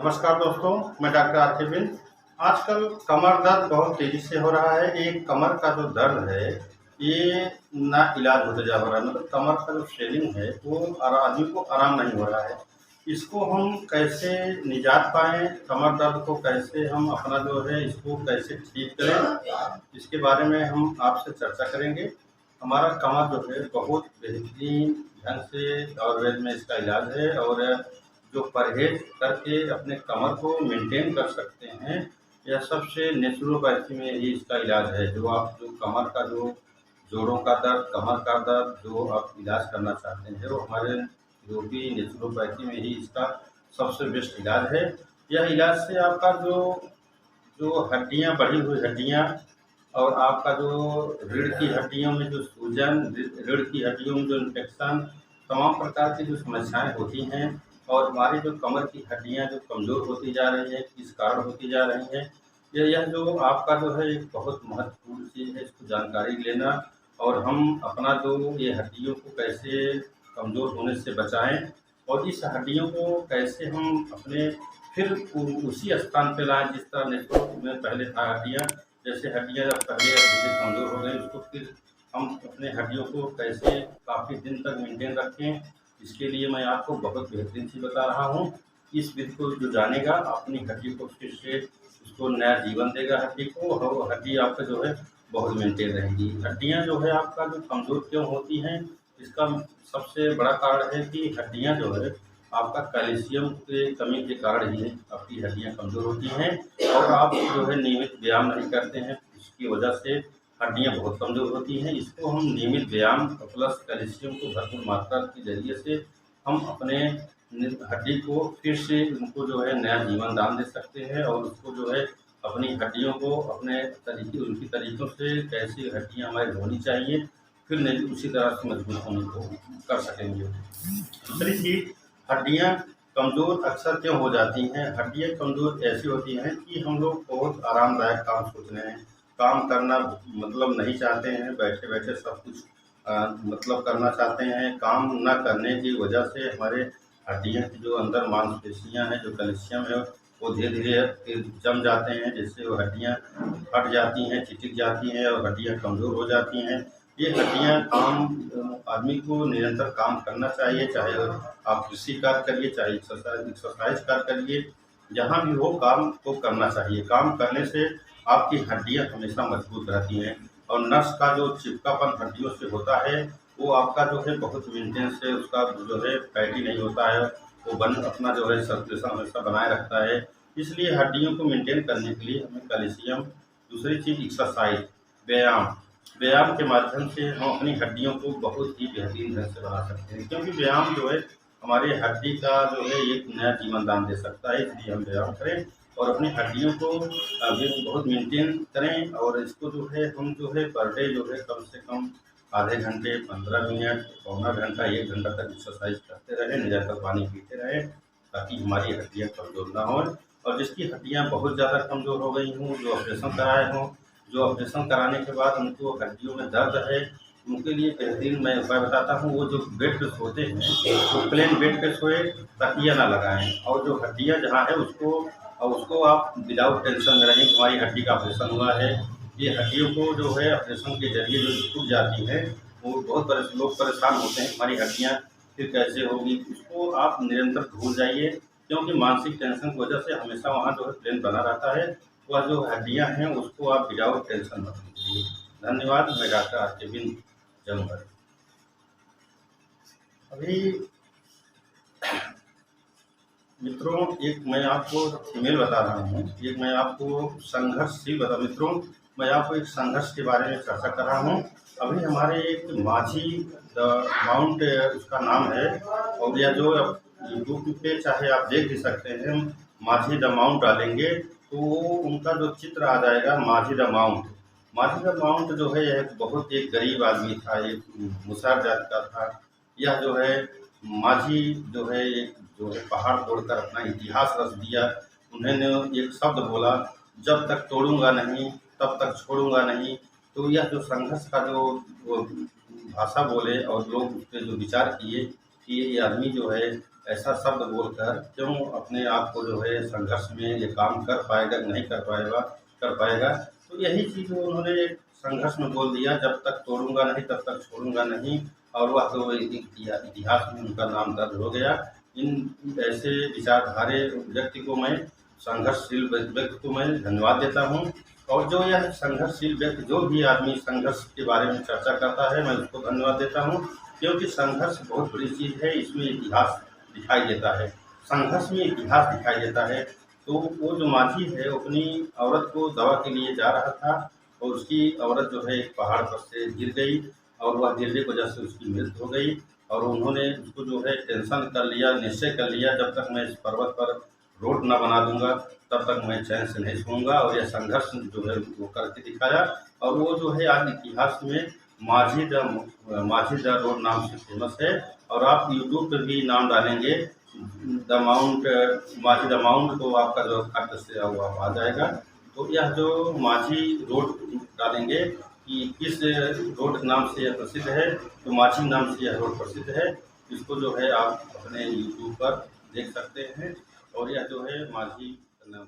नमस्कार दोस्तों, मैं डॉक्टर आर.के. बिंद। आजकल कमर दर्द बहुत तेज़ी से हो रहा है। ये कमर का जो दर्द है, ये ना इलाज होते जा रहा है। मतलब कमर का जो स्वेलिंग है, वो आदमी को आराम नहीं हो रहा है। इसको हम कैसे निजात पाएँ, कमर दर्द को कैसे हम अपना जो है इसको कैसे ठीक करें, इसके बारे में हम आपसे चर्चा करेंगे। हमारा कमर जो है बहुत बेहतरीन ढंग से आयुर्वेद में इसका इलाज है, और जो परहेज करके अपने कमर को मेंटेन कर सकते हैं, यह सबसे नेचुरोपैथी में ही इसका इलाज है। जो कमर का जो जोड़ों का दर्द, कमर का दर्द जो आप इलाज करना चाहते हैं, वो हमारे यूरोपी नेचुरोपैथी में ही इसका सबसे बेस्ट इलाज है। यह इलाज से आपका जो जो हड्डियाँ, बढ़ी हुई हड्डियाँ, और आपका जो रीढ़ की हड्डियों में जो सूजन, रीढ़ की हड्डियों में जो इन्फेक्शन, तमाम प्रकार की जो समस्याएँ होती हैं, और हमारी जो कमर की हड्डियाँ जो कमज़ोर होती जा रही हैं, किस कारण होती जा रही हैं, यह जो आपका जो है एक बहुत महत्वपूर्ण चीज़ है, इसको जानकारी लेना, और हम अपना जो ये हड्डियों को कैसे कमज़ोर होने से बचाएँ, और इस हड्डियों को कैसे हम अपने फिर उसी स्थान पे लाएँ जिस तरह नेचुरल में पहले था हड्डियाँ। जैसे हड्डियाँ जब पहले जैसे कमज़ोर हो गई, उसको फिर हम अपने हड्डियों को कैसे काफ़ी दिन तक मेंटेन रखें, इसके लिए मैं आपको बहुत बेहतरीन चीज़ बता रहा हूँ। इस विधि को जो जानेगा, अपनी हड्डी को फिर से उसको नया जीवन देगा हड्डी को, और वो हड्डी आपका जो है बहुत मेंटेन रहेगी। हड्डियाँ जो है आपका जो कमज़ोर क्यों होती हैं, इसका सबसे बड़ा कारण है कि हड्डियाँ जो है आपका कैल्शियम के कमी के कारण ही आपकी हड्डियाँ कमज़ोर होती हैं, और आप जो है नियमित व्यायाम नहीं करते हैं, इसकी वजह से हड्डियाँ बहुत कमज़ोर होती हैं। इसको हम नियमित व्यायाम प्लस कैल्शियम को भरपूर मात्रा के ज़रिए से हम अपने हड्डी को फिर से उनको जो है नया जीवन दान दे सकते हैं, और उसको जो है अपनी हड्डियों को अपने तरीके उनकी तरीक़ों से कैसी हड्डियाँ हमारी होनी चाहिए, फिर नहीं उसी तरह से मजबूत होने को कर सकेंगे। दूसरी चीज़, हड्डियाँ कमज़ोर अक्सर क्यों हो जाती हैं? हड्डियाँ कमज़ोर ऐसी होती हैं कि हम लोग बहुत आरामदायक काम सोच रहे हैं, काम करना मतलब नहीं चाहते हैं, बैठे-बैठे सब कुछ मतलब करना चाहते हैं। काम ना करने की वजह से हमारे हड्डियों की जो अंदर मांसपेशियाँ हैं, जो कैल्शियम है, वो धीरे-धीरे फिर जम जाते हैं, जिससे वो हड्डियाँ फट जाती हैं, चिटक जाती हैं, और हड्डियाँ कमज़ोर हो जाती हैं। ये हड्डियाँ आदमी को निरंतर काम करना चाहिए, चाहे आप कृषि कार्य करिए, चाहे एक्सरसाइज कार्य करिए, जहाँ भी हो काम को करना चाहिए। काम करने से आपकी हड्डियाँ हमेशा मजबूत रहती हैं, और नस का जो चिपकापन हड्डियों से होता है, वो आपका जो है बहुत मेंटेन से उसका जो है फैटी नहीं होता है, वो अपना जो है सर्कुलेशन हमेशा बनाए रखता है। इसलिए हड्डियों को मेंटेन करने के लिए हमें कैल्शियम, दूसरी चीज़ एक्सरसाइज, व्यायाम, व्यायाम के माध्यम से हम अपनी हड्डियों को बहुत ही बेहतरीन ढंग से बना सकते हैं, क्योंकि व्यायाम जो है हमारे हड्डी का जो है एक नया जीवन दान दे सकता है। इसलिए हम व्यायाम करें और अपनी हड्डियों को बहुत मेंटेन करें, और इसको जो है हम जो है पर डे जो है कम से कम आधे घंटे, 15 मिनट, पौना घंटा, 1 घंटा तक एक्सरसाइज करते रहें, निरंतर पानी पीते रहें, ताकि हमारी हड्डियाँ कमज़ोर ना हों। और जिसकी हड्डियाँ बहुत ज़्यादा कमज़ोर हो गई हों, जो ऑपरेशन कराए हों, जो ऑपरेशन कराने के बाद उनको हड्डियों में दर्द है, उनके लिए बेहतरीन मैं उपाय बताता हूँ। वो जो बेड पे सोते हैं, तो प्लेन बेड पे सोए, तकिया ना लगाएँ, और जो हड्डियाँ जहाँ है उसको आप विदाउट टेंशन में रहें, हमारी हड्डी का ऑपरेशन हुआ है। ये हड्डियों को जो है ऑपरेशन के ज़रिए जो टूट जाती हैं, वो बहुत लोग परेशान होते हैं, हमारी हड्डियाँ फिर कैसे होगी? उसको आप निरंतर भूल जाइए, क्योंकि मानसिक टेंशन की वजह से हमेशा वहाँ जो है प्लेन बना रहता है। वह जो हड्डियाँ हैं उसको आप विदाउट टेंशन मत लीजिए। धन्यवाद। मैं डॉक्टर आर.के. बिंद, जमगढ़। अभी मित्रों, एक मैं आपको ईमेल बता रहा हूँ, एक मैं आपको संघर्षशील बता मित्रों, मैं आपको एक संघर्ष के बारे में चर्चा कर रहा हूँ। अभी हमारे एक माझी द माउंट उसका नाम है, और यह जो यूट्यूब पे चाहे आप देख भी सकते हैं, माझी द माउंट डालेंगे तो उनका जो चित्र आ जाएगा, माझी द माउंट। माझी द माउंट जो है यह बहुत एक गरीब आदमी था, एक मुसहर जात का था। यह जो है माझी जो है एक जो है पहाड़ तोड़कर अपना इतिहास रच दिया। उन्होंने एक शब्द बोला, जब तक तोड़ूंगा नहीं तब तक छोड़ूंगा नहीं। तो यह जो संघर्ष का जो वो भाषा बोले, और लोग उस पर जो विचार किए कि ये आदमी जो है ऐसा शब्द बोलकर क्यों अपने आप को जो है संघर्ष में ये काम कर पाएगा नहीं कर पाएगा। तो यही चीज़ उन्होंने एक संघर्ष में बोल दिया, जब तक तोड़ूँगा नहीं तब तक छोड़ूँगा नहीं। और वह तो इतिहास में उनका नाम दर्ज हो गया। इन ऐसे विचारधारे व्यक्ति को मैं संघर्षशील व्यक्ति को मैं धन्यवाद देता हूँ। और जो यह संघर्षशील व्यक्ति जो भी आदमी संघर्ष के बारे में चर्चा करता है मैं उसको धन्यवाद देता हूँ, क्योंकि संघर्ष बहुत बड़ी चीज़ है। इसमें इतिहास दिखाई देता है, संघर्ष में इतिहास दिखाई देता है। तो वो जो माझी है वो अपनी औरत को दवा के लिए जा रहा था और उसकी औरत जो है एक पहाड़ पर से गिर गई और वह गिरने की वजह से उसकी मृत्यु हो गई। और उन्होंने उसको जो है टेंशन कर लिया, निश्चय कर लिया, जब तक मैं इस पर्वत पर रोड न बना दूंगा तब तक मैं चैन से नहीं सोऊंगा। और यह संघर्ष जो है वो करके दिखाया। और वो जो है आज इतिहास में माझी द रोड नाम से फेमस है। और आप यूट्यूब पर भी नाम डालेंगे द माउंट माझी द माउंट, तो आपका जो खत से वो आ जाएगा। तो यह जो माझी रोड डालेंगे कि किस रोड नाम से यह प्रसिद्ध है, तो माझी नाम से यह रोड प्रसिद्ध है। इसको जो है आप अपने यूट्यूब पर देख सकते हैं। और यह जो है माझी का नाम